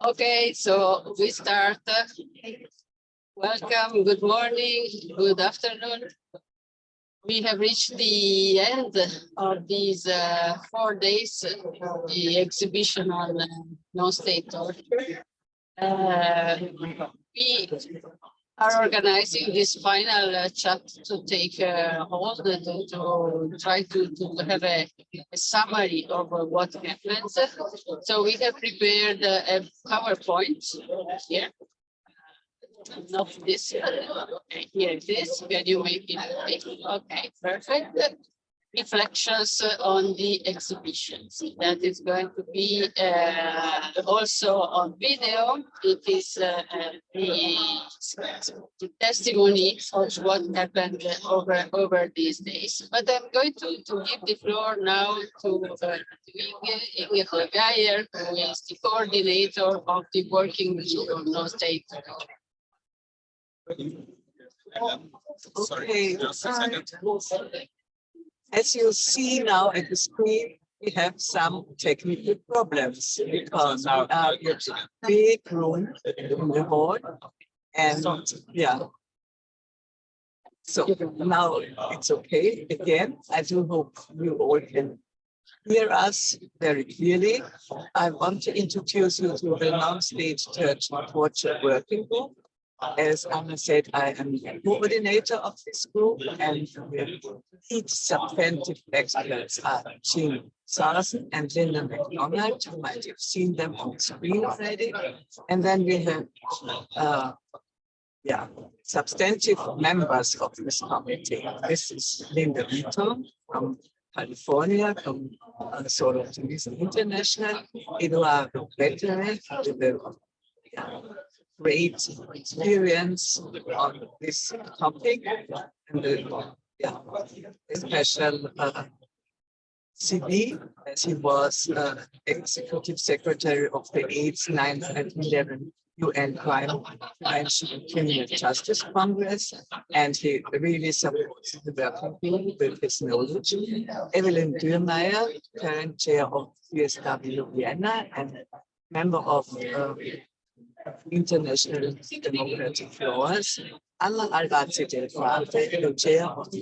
Okay, so we start. Welcome, good morning, good afternoon. We have reached the end of these 4 days, the exhibition on non-state torture. We are organizing this final chat to take hold, to try to have a summary of what happened. So we have prepared a PowerPoint here. Not this. Okay, here it is. Can you make it big? Okay, perfect. Reflections on the exhibitions. That is going to be also on video. It is the testimony of what happened over these days. But I'm going to give the floor now to Inge Geyer, who is the coordinator of the working group on non-state. Okay, as you see now at the screen, we have some technical problems because we are in a big room in the hall, and yeah. So now it's okay again. I do hope you all can hear us very clearly. I want to introduce you to the non-state torture working group. As Anna said, I am the coordinator of this group, and each substantive experts are Jean Saracen and Linda McDonald. You might have seen them on the screen already. And then we have substantive members of this committee. This is Linda Vito from California, from Solidarity International, Eduardo Vettere, with a great experience on this topic, and a special CV, as he was executive secretary of the 8th, 9th, and 11th UN Crime Prevention and Criminal Justice Congress, and he really supports the working group with his knowledge. Evelyn Dürrmeier, current chair of CSW Vienna and member of International Democratic Lawyers, Anna Albazi del Frate, the chair of the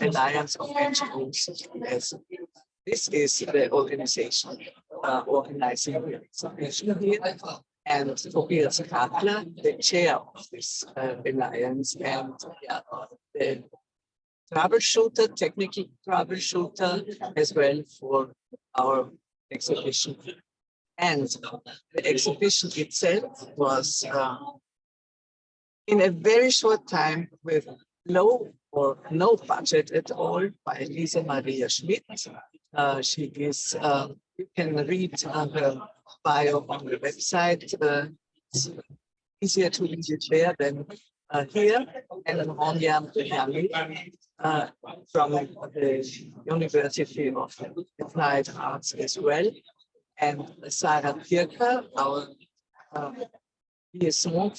Alliance of NGOs. Yes. This is the organization organizing the exhibition here, and Tobias Kapler, the chair of this alliance, and the troubleshooter, technical troubleshooter, as well for our exhibition. And the exhibition itself was in a very short time with low or no budget at all by Lisa Maria Schmidt. She is, you can read her bio on the website. It's easier to read it there than here. And Ronja Yami from the University of Applied Arts as well. And Sarah Pirker, our liaison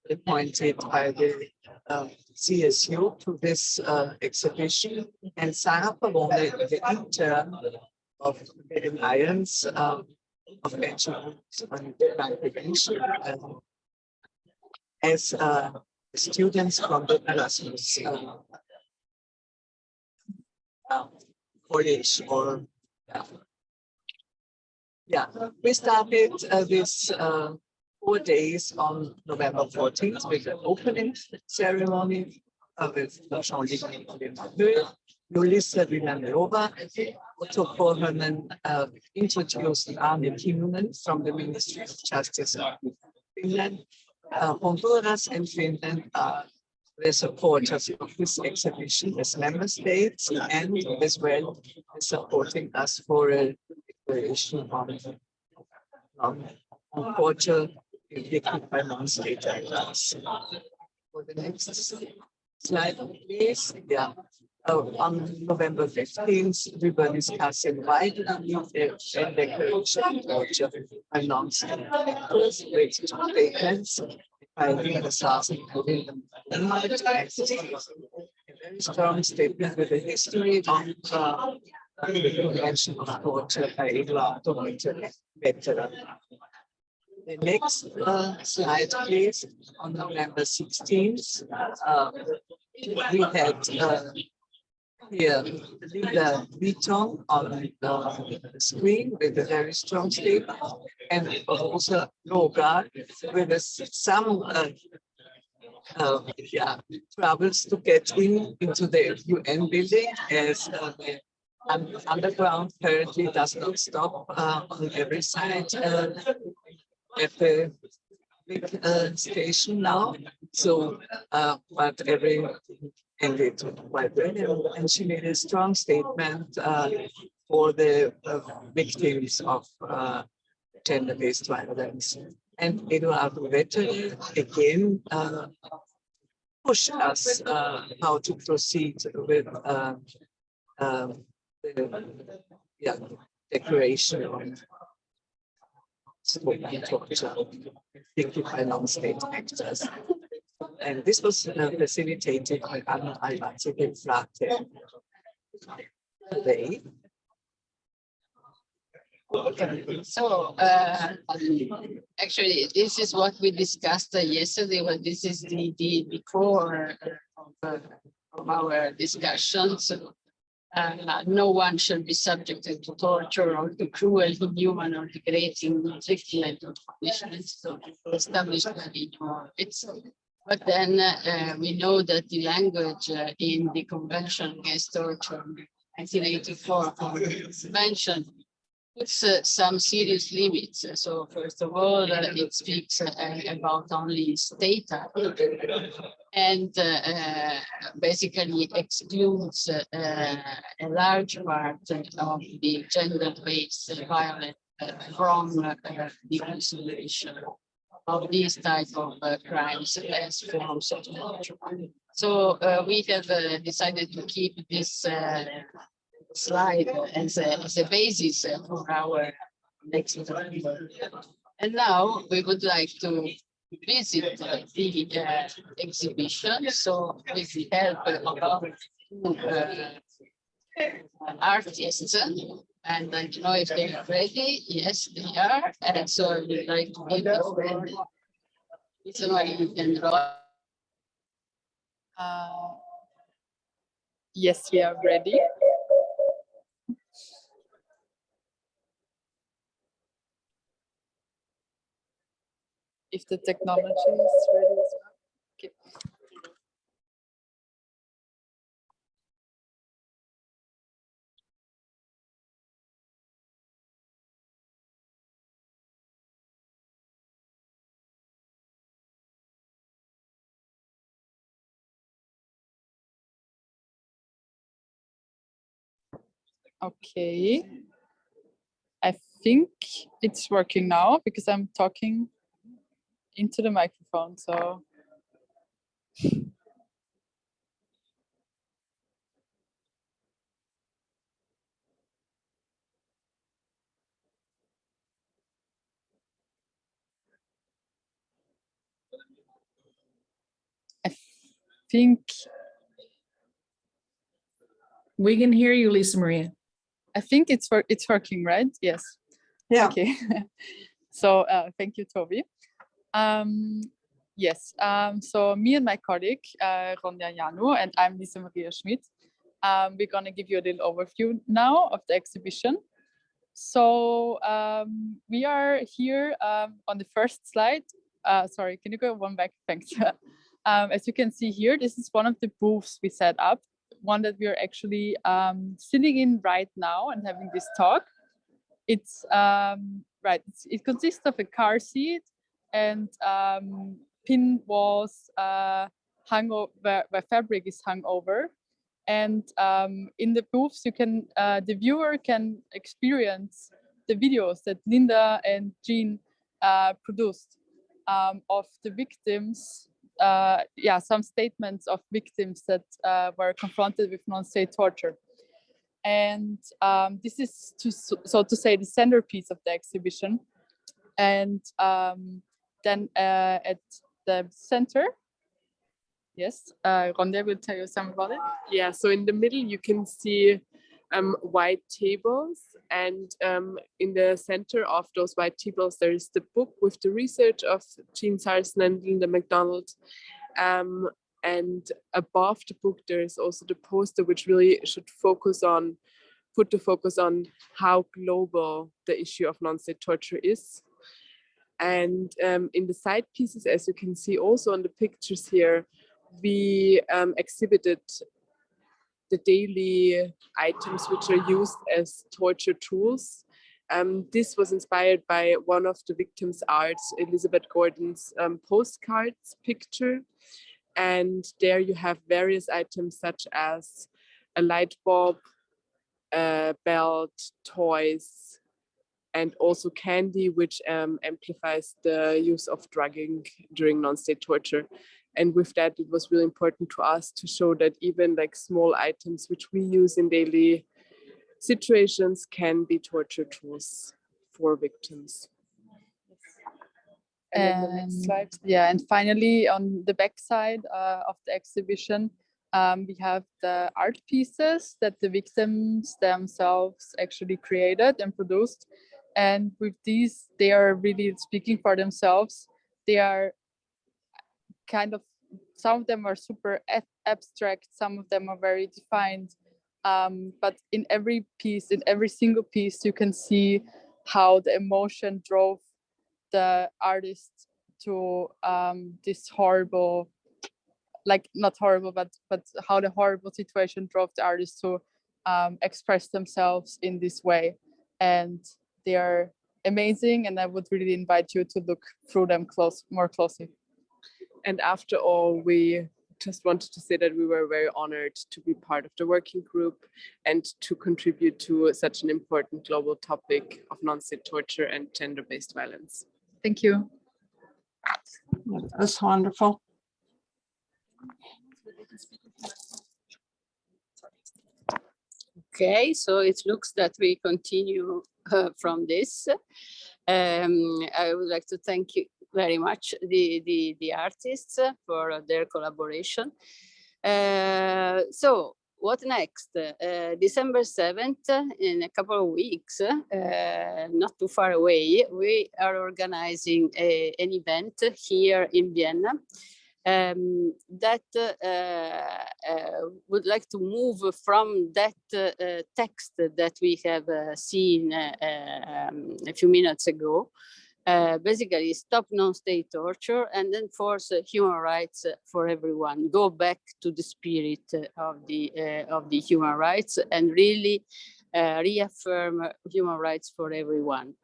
appointed by the CSU to this exhibition, and Sarah Pavone, the intern of the Alliance of NGOs on Crime Prevention, as students from the Erasmus college or we started this 4 days on November 14th with an opening ceremony with Jean-Luc Demareux, Yulissa Villanueva, Otto Korhonen introduced Arne Kinnunen from the Ministry of Justice of Finland. Honduras and Finland are the supporters of this exhibition as member states, and as well supporting us for a declaration on torture inflicted by non-state actors. For the next slide, please. On November 15th, we were discussing widely the declaration of torture by non-state actors, with statements by Linda Saracen and Linda McDonald, a very strong statement with a history of Convention of Torture by Eduardo Veteran. The next slide, please. On November 16th, we had here Linda Beaton on the screen with a very strong statement, and also Roga with some troubles to get into the UN building, as the underground currently does not stop on every side at the big station now. So, but every ended quite well, and she made a strong statement for the victims of gender-based violence. And Eduardo Vetter again pushed us how to proceed with the declaration of torture inflicted by non-state actors. And this was facilitated by Anna Albazzi Frate today. So actually, this is what we discussed yesterday. Well, this is the core of our discussions. No one shall be subjected to torture or to cruel, inhuman, or degrading treatment or punishment. So established by the itself. But then we know that the language in the Convention Against Torture, 1984 Convention, puts some serious limits. So first of all, it speaks about only state actors, and basically excludes a large part of the gender-based violence from the consideration of these type of crimes as forms of torture. So we have decided to keep this slide as a basis for our next talk. And now we would like to visit the exhibition. So with the help of artists, and I don't know if they are ready. Yes, they are. And so I would like to give the floor. So you can draw. Yes, we are ready. If the technology is ready as well. Okay. Okay. I think it's working now because I'm talking into the microphone, so. I think we can hear you, Lisa Maria. I think it's working, right? Yes. Yeah. Okay. So thank you, Toby. Yes. So me and my colleague Ronja Janu, and I'm Lisa Maria Schmidt. We're gonna give you a little overview now of the exhibition. So we are here on the first slide. Sorry, can you go one back? Thanks. As you can see here, this is one of the booths we set up, one that we are actually sitting in right now and having this talk. It's it consists of a car seat and pin walls hung over, where fabric is hung over. And in the booths, you can the viewer can experience the videos that Linda and Jean produced of the victims. Some statements of victims that were confronted with non-state torture. And this is, so to say, the centerpiece of the exhibition. And then at the center, yes, Ronja will tell you something about it. Yeah, so in the middle you can see white tables, and in the center of those white tables there is the book with the research of Jean Sarson and Linda McDonald, and above the book there is also the poster, which really should put the focus on how global the issue of non-state torture is. And in the side pieces, as you can see also on the pictures here, we exhibited the daily items which are used as torture tools. This was inspired by one of the victims' arts, Elizabeth Gordon's postcards picture. And there you have various items such as a light bulb, a belt, toys, and also candy, which amplifies the use of drugging during non-state torture. And with that, it was really important to us to show that even like small items which we use in daily situations can be torture tools for victims. And then the next slide. Yeah, and finally on the back side of the exhibition, we have the art pieces that the victims themselves actually created and produced. And with these, they are really speaking for themselves. They are kind of, some of them are super abstract, some of them are very defined. But in every piece, in every single piece, you can see how the emotion drove the artist to this horrible, like not horrible, but how the horrible situation drove the artist to express themselves in this way. And they are amazing, and I would really invite you to look through them more closely. And after all, we just wanted to say that we were very honored to be part of the working group and to contribute to such an important global topic of non-state torture and gender-based violence. Thank you. That's wonderful. Okay, so it looks that we continue from this. I would like to thank you very much the artists for their collaboration. So what next? December 7th, in a couple of weeks, not too far away, we are organizing an event here in Vienna that would like to move from that text that we have seen a few minutes ago. Basically stop non-state torture and enforce human rights for everyone. Go back to the spirit of the human rights and really reaffirm human rights for everyone.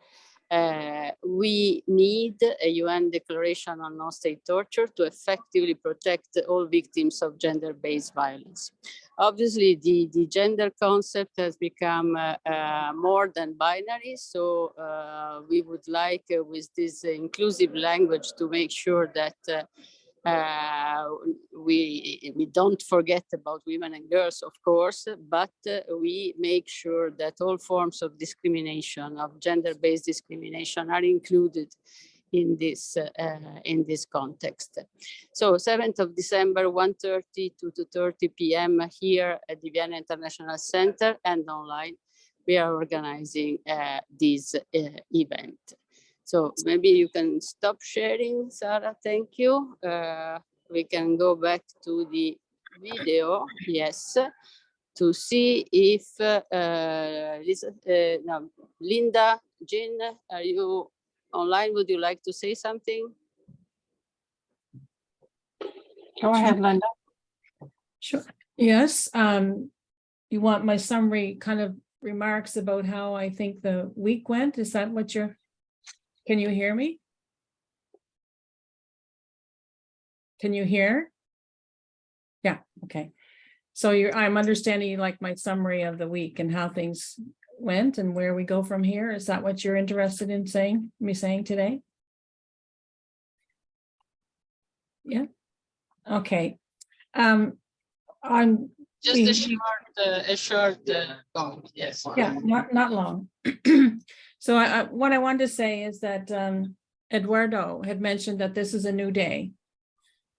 We need a UN declaration on non-state torture to effectively protect all victims of gender-based violence. Obviously, the gender concept has become more than binary, so we would like, with this inclusive language, to make sure that we don't forget about women and girls, of course, but we make sure that all forms of discrimination, of gender-based discrimination, are included in this context. So 7th of December, 1:30 to 2:30 p.m. here at the Vienna International Center and online, we are organizing this event. So maybe you can stop sharing, Sarah, thank you. We can go back to the video, yes, to see if no, Linda, Jean, are you online? Would you like to say something? Go ahead, Linda. Sure. Yes. You want my summary kind of remarks about how I think the week went? Is that what you're, can you hear me? Can you hear? Yeah, okay. So I'm understanding you like my summary of the week and how things went and where we go from here. Is that what you're interested in saying today? Yeah. Okay. On just a short comment, yes. Yeah, not long. So what I wanted to say is that Eduardo had mentioned that this is a new day.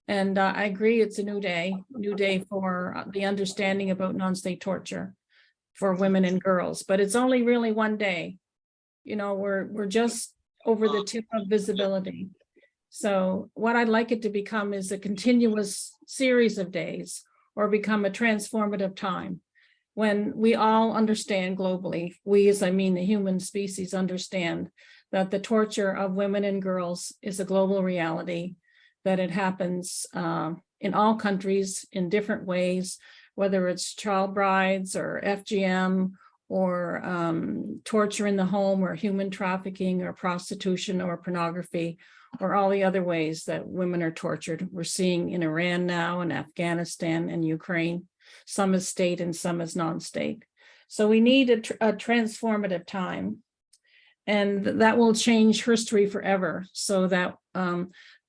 And I agree, it's a new day for the understanding about non-state torture, for women and girls, but it's only really one day. You know, we're just over the tip of visibility. So what I'd like it to become is a continuous series of days, or become a transformative time when we all understand globally, we, as I mean the human species, understand that the torture of women and girls is a global reality, that it happens in all countries in different ways, whether it's child brides or FGM or torture in the home or human trafficking or prostitution or pornography or all the other ways that women are tortured. We're seeing in Iran now and Afghanistan and Ukraine, some as state and some as non-state. So we need a transformative time, and that will change history forever, so that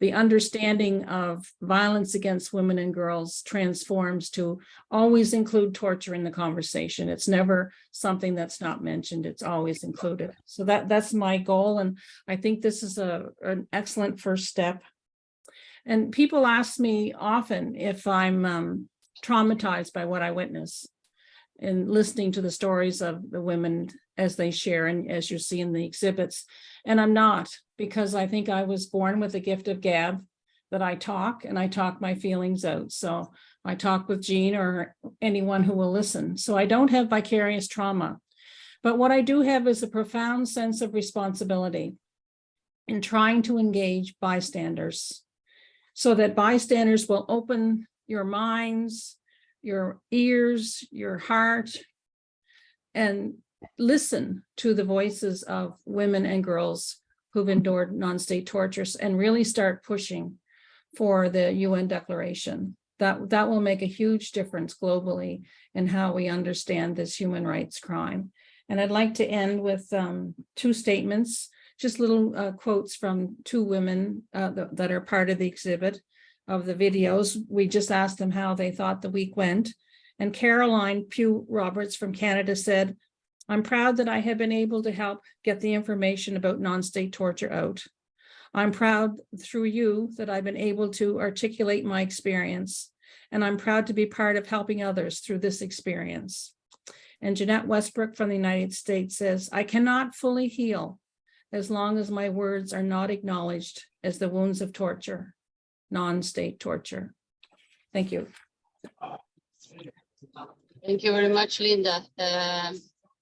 the understanding of violence against women and girls transforms to always include torture in the conversation. It's never something that's not mentioned, it's always included. So that's my goal, and I think this is an excellent first step. And people ask me often if I'm traumatized by what I witness, and listening to the stories of the women as they share and as you see in the exhibits. And I'm not, because I think I was born with a gift of gab, that I talk and I talk my feelings out. So I talk with Jean or anyone who will listen. So I don't have vicarious trauma, but what I do have is a profound sense of responsibility in trying to engage bystanders, so that bystanders will open your minds, your ears, your heart, and listen to the voices of women and girls who've endured non-state tortures, and really start pushing for the UN declaration. That will make a huge difference globally in how we understand this human rights crime. And I'd like to end with two statements, just little quotes from two women that are part of the exhibit of the videos. We just asked them how they thought the week went. And Caroline Pugh Roberts from Canada said, "I'm proud that I have been able to help get the information about non-state torture out. I'm proud through you that I've been able to articulate my experience, and I'm proud to be part of helping others through this experience." And Jeanette Westbrook from the United States says, "I cannot fully heal as long as my words are not acknowledged as the wounds of torture, non-state torture." Thank you. Thank you very much, Linda.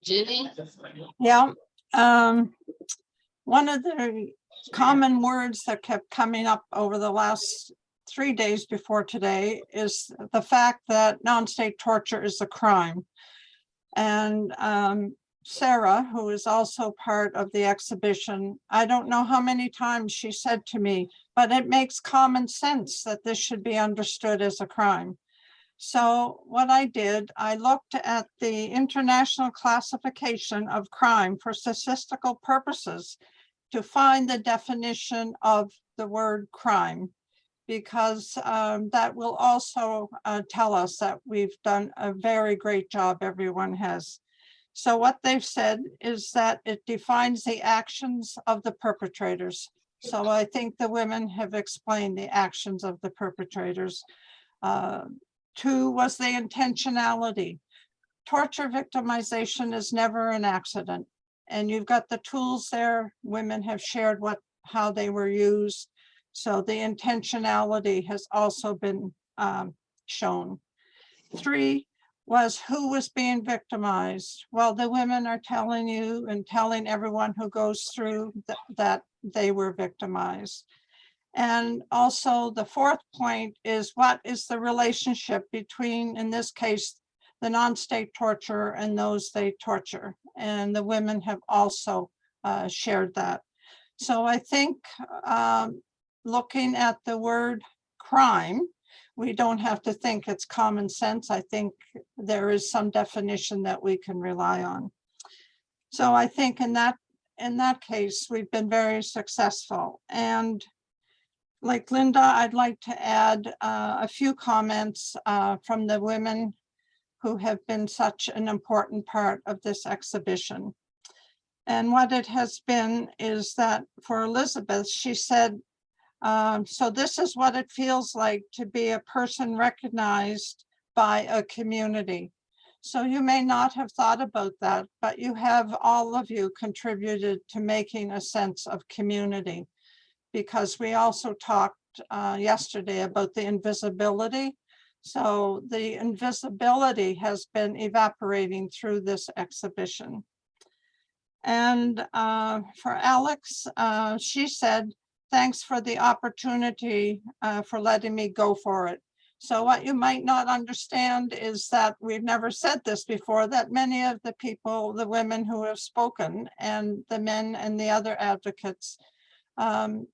Jenny? Yeah. One of the common words that kept coming up over the last 3 days before today is the fact that non-state torture is a crime. And Sarah, who is also part of the exhibition, I don't know how many times she said to me, but it makes common sense that this should be understood as a crime. So what I did, I looked at the International Classification of Crime for statistical purposes to find the definition of the word crime, because that will also tell us that we've done a very great job, everyone has. So what they've said is that it defines the actions of the perpetrators. So I think the women have explained the actions of the perpetrators. 2 was the intentionality. Torture victimization is never an accident. And you've got the tools there. Women have shared how they were used. So the intentionality has also been shown. 3 was who was being victimized. Well, the women are telling you and telling everyone who goes through that they were victimized. And also the 4th point is, what is the relationship between, in this case, the non-state torturer and those they torture? And the women have also shared that. So I think looking at the word crime, we don't have to think it's common sense. I think there is some definition that we can rely on. So I think in that case, we've been very successful. And like Linda, I'd like to add a few comments from the women who have been such an important part of this exhibition. And what it has been is that for Elizabeth, she said, so this is what it feels like to be a person recognized by a community. So you may not have thought about that, but you have, all of you, contributed to making a sense of community. Because we also talked yesterday about the invisibility. So the invisibility has been evaporating through this exhibition. And for Alex, she said, thanks for the opportunity for letting me go for it. So what you might not understand is that we've never said this before, that many of the people, the women who have spoken and the men and the other advocates,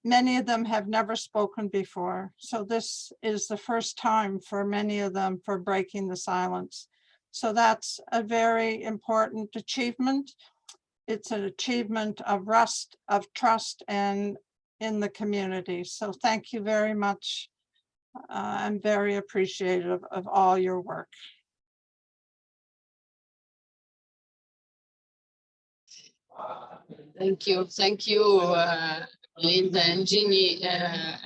many of them have never spoken before. So this is the first time for many of them for breaking the silence. So that's a very important achievement. It's an achievement of trust and in the community. So thank you very much. I'm very appreciative of all your work. Thank you, Linda and Ginny.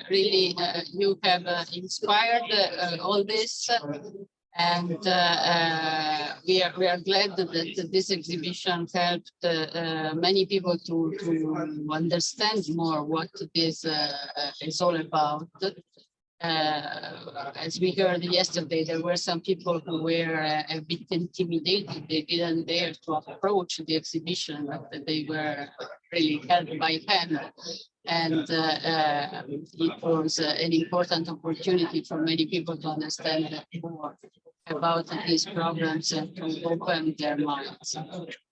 Really, you have inspired all this. And we are glad that this exhibition helped many people to understand more what this is all about. As we heard yesterday, there were some people who were a bit intimidated. They didn't dare to approach the exhibition, but they were really held by hand. And it was an important opportunity for many people to understand more about these problems and to open their minds.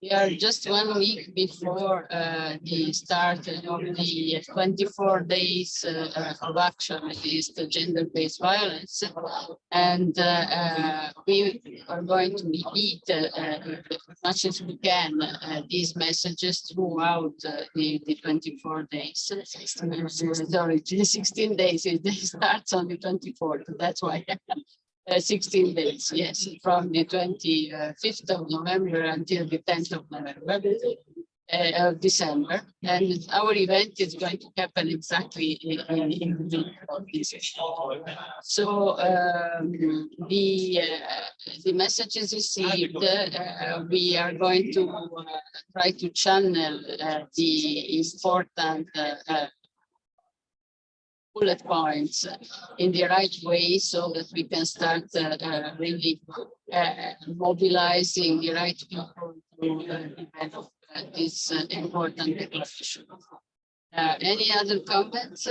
We are just 1 week before the start of the 24 days of action against gender-based violence. And we are going to repeat as much as we can these messages throughout the 24 days. Sorry, 16 days. It starts on the 24th. That's why. 16 days, yes, from the 25th of November until the 10th of November, of December. And our event is going to happen exactly in the middle of this. So the messages received, we are going to try to channel the important bullet points in the right way so that we can start really mobilizing the right people to develop this important declaration. Any other comments?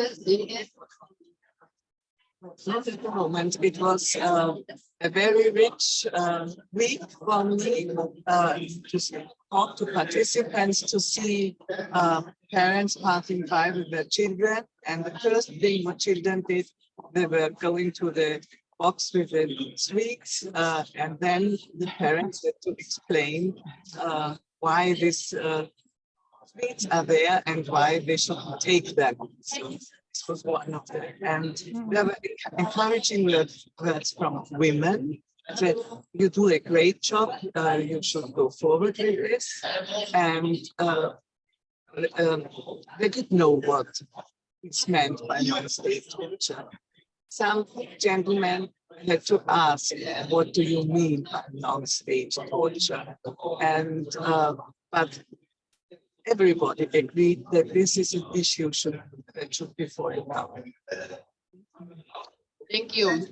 Not at the moment. It was a very rich week for me to talk to participants, to see parents passing by with their children. And the first thing what children did, they were going to the box with the sweets, and then the parents had to explain why these sweets are there and why they should take them. So this was one of them. And there were encouraging words from women that you do a great job, you should go forward with this. And they didn't know what it's meant by non-state torture. Some gentlemen had to ask, what do you mean by non-state torture? And but everybody agreed that this is an issue that should be followed up. Thank you.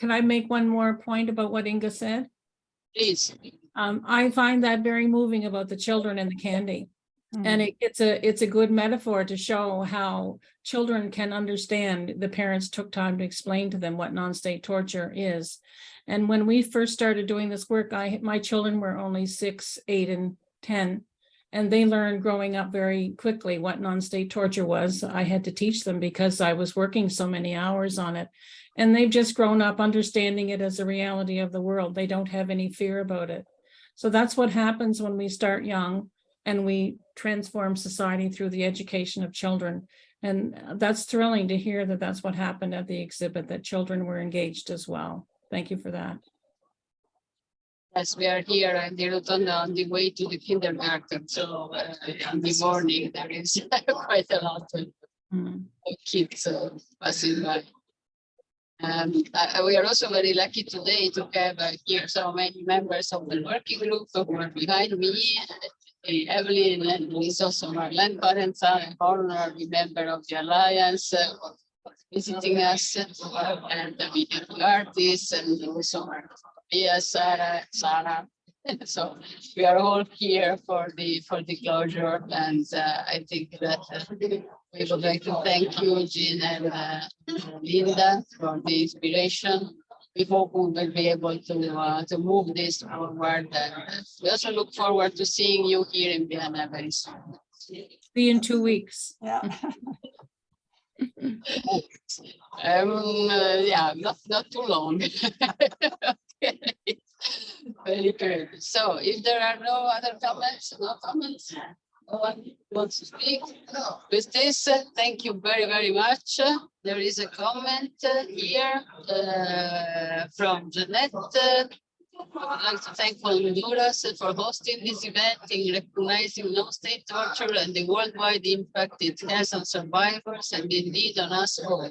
Can I make one more point about what Inga said? Please. I find that very moving about the children and the candy. And it's a good metaphor to show how children can understand. The parents took time to explain to them what non-state torture is. And when we first started doing this work, my children were only 6, 8, and 10. And they learned growing up very quickly what non-state torture was. I had to teach them because I was working so many hours on it. And they've just grown up understanding it as a reality of the world. They don't have any fear about it. So that's what happens when we start young and we transform society through the education of children. And that's thrilling to hear that that's what happened at the exhibit, that children were engaged as well. Thank you for that. Yes, we are here in the Rotonda on the way to the kindergarten. So in the morning, there is quite a lot of kids passing by. We are also very lucky today to have here so many members of the working group who are behind me. Evelyn and is also Marlene Parenza, an honorary member of the Alliance, visiting us, and the media artists, and also Maria, Sarah. So we are all here for the closure, and I think that we would like to thank you, Jean and Linda, for the inspiration. We hope we will be able to move this forward. And we also look forward to seeing you here in Vienna very soon. See you in 2 weeks. Yeah. Yeah, not too long. Okay. Very good. So if there are no other comments, no one wants to speak. With this, thank you very, very much. There is a comment here from Jeanette. I would like to thank Honduras for hosting this event in recognizing non-state torture and the worldwide impact it has on survivors and indeed on us all.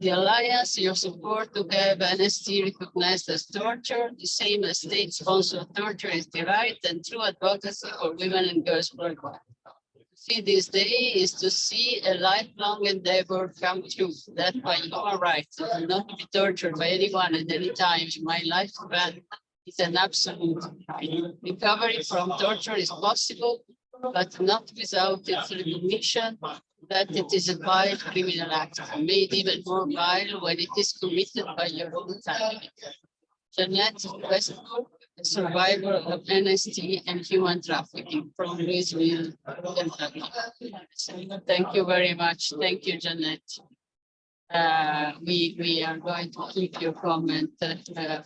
The Alliance, your support to have NST recognized as torture, the same as state-sponsored torture, is the right and true advocacy for women and girls worldwide. To see this day is to see a lifelong endeavor come true. That by human rights, not to be tortured by anyone at any time in my lifespan is an absolute right. Recovery from torture is possible, but not without its recognition that it is a vile criminal act, made even more vile when it is committed by your own family. Jeanette Westbrook, a survivor of NST and human trafficking from Louisville, Kentucky. Thank you very much. Thank you, Jeanette. We are going to keep your comment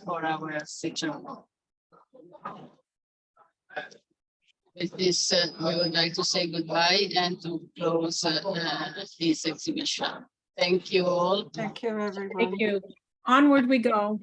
for our section. With this, we would like to say goodbye and to close this exhibition. Thank you all. Thank you, everyone. Thank you. Onward we go.